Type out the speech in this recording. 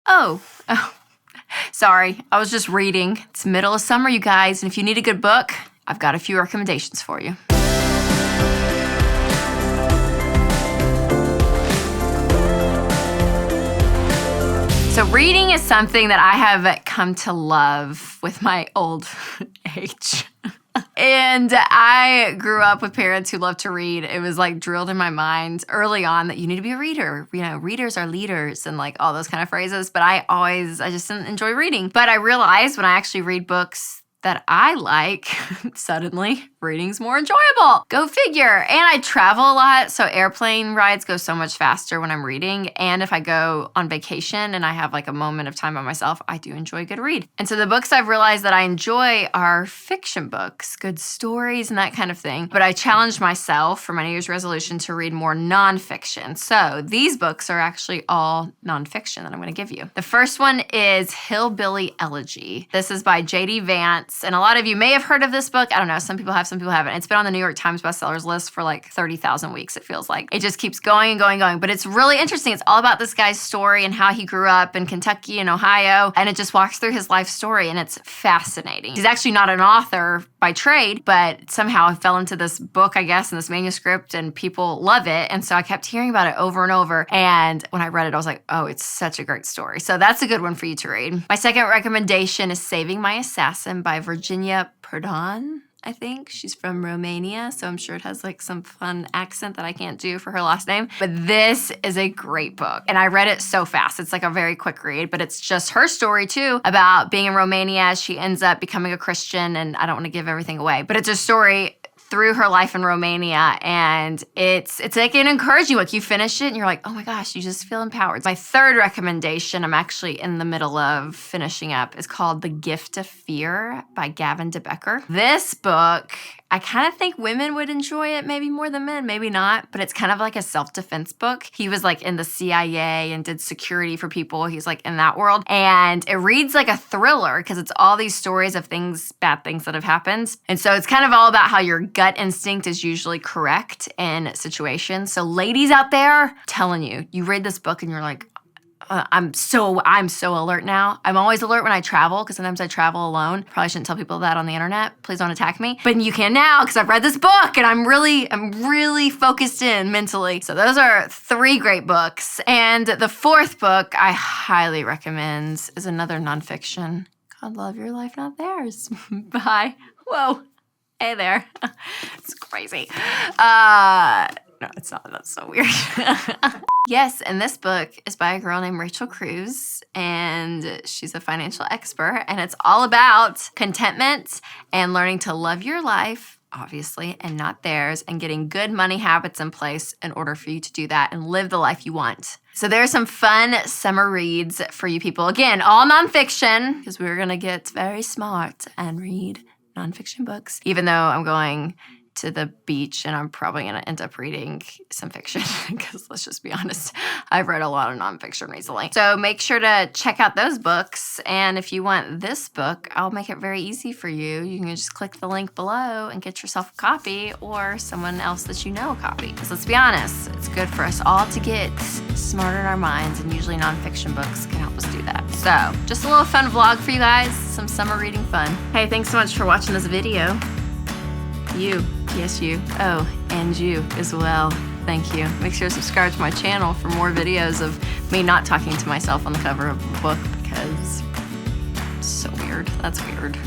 Oh, sorry. I was just reading. It's middle of summer, you guys, and if you need a good book, I've got a few recommendations for you. So reading is something that I have come to love with my old age. And I grew up with parents who loved to read. It was like drilled in my mind early on that you need to be a reader. You know, readers are leaders and like all those kind of phrases. But I just didn't enjoy reading. But I realized when I actually read books that I like, suddenly reading's more enjoyable. Go figure. And I travel a lot, so airplane rides go so much faster when I'm reading. And if I go on vacation and I have like a moment of time by myself, I do enjoy a good read. And so the books I've realized that I enjoy are fiction books, good stories and that kind of thing. But I challenged myself for my New Year's resolution to read more nonfiction. So these books are actually all nonfiction that I'm going to give you. The first one is Hillbilly Elegy. This is by J.D. Vance. And a lot of you may have heard of this book. I don't know. Some people have, some people haven't. It's been on the New York Times bestsellers list for like 30,000 weeks, it feels like. It just keeps going and going and going. But it's really interesting. It's all about this guy's story and how he grew up in Kentucky and Ohio. And it just walks through his life story. And it's fascinating. He's actually not an author by trade, but somehow I fell into this book, I guess, and this manuscript, and people love it. And so I kept hearing about it over and over. And when I read it, I was like, oh, it's such a great story. So that's a good one for you to read. My second recommendation is Saving My Assassin by Virginia Prodan. I think she's from Romania, so I'm sure it has like some fun accent that I can't do for her last name. But this is a great book, and I read it so fast. It's like a very quick read, but it's just her story too about being in Romania. She ends up becoming a Christian, and I don't want to give everything away, but it's a story through her life in Romania, and it's like an encouraging book. You finish it and you're like, oh my gosh, you just feel empowered. My third recommendation, I'm actually in the middle of finishing up, is called The Gift of Fear by Gavin de Becker. This book, I kind of think women would enjoy it, maybe more than men, maybe not, but it's kind of like a self-defense book. He was like in the CIA and did security for people. He's like in that world. And it reads like a thriller because it's all these stories of things, bad things that have happened. And so it's kind of all about how your gut instinct is usually correct in situations. So ladies out there, I'm telling you, you read this book and you're like, I'm so alert now. I'm always alert when I travel because sometimes I travel alone. Probably shouldn't tell people that on the internet. Please don't attack me. But you can now because I've read this book and I'm really focused in mentally. So those are 3 great books. And the fourth book I highly recommend is another nonfiction called Love Your Life, Not Theirs by, whoa, hey there. It's crazy. No, it's not. That's so weird. Yes, and this book is by a girl named Rachel Cruze, and she's a financial expert, and it's all about contentment and learning to love your life, obviously, and not theirs, and getting good money habits in place in order for you to do that and live the life you want. So there are some fun summer reads for you people. Again, all nonfiction, because we're going to get very smart and read nonfiction books, even though I'm going to the beach and I'm probably going to end up reading some fiction because let's just be honest, I've read a lot of nonfiction recently. So make sure to check out those books. And if you want this book, I'll make it very easy for you. You can just click the link below and get yourself a copy or someone else that you know a copy. Because let's be honest, it's good for us all to get smarter in our minds, and usually nonfiction books can help us do that. So just a little fun vlog for you guys, some summer reading fun. Hey, thanks so much for watching this video. You, yes you, oh, and you as well. Thank you. Make sure to subscribe to my channel for more videos of me not talking to myself on the cover of the book because it's so weird. That's weird.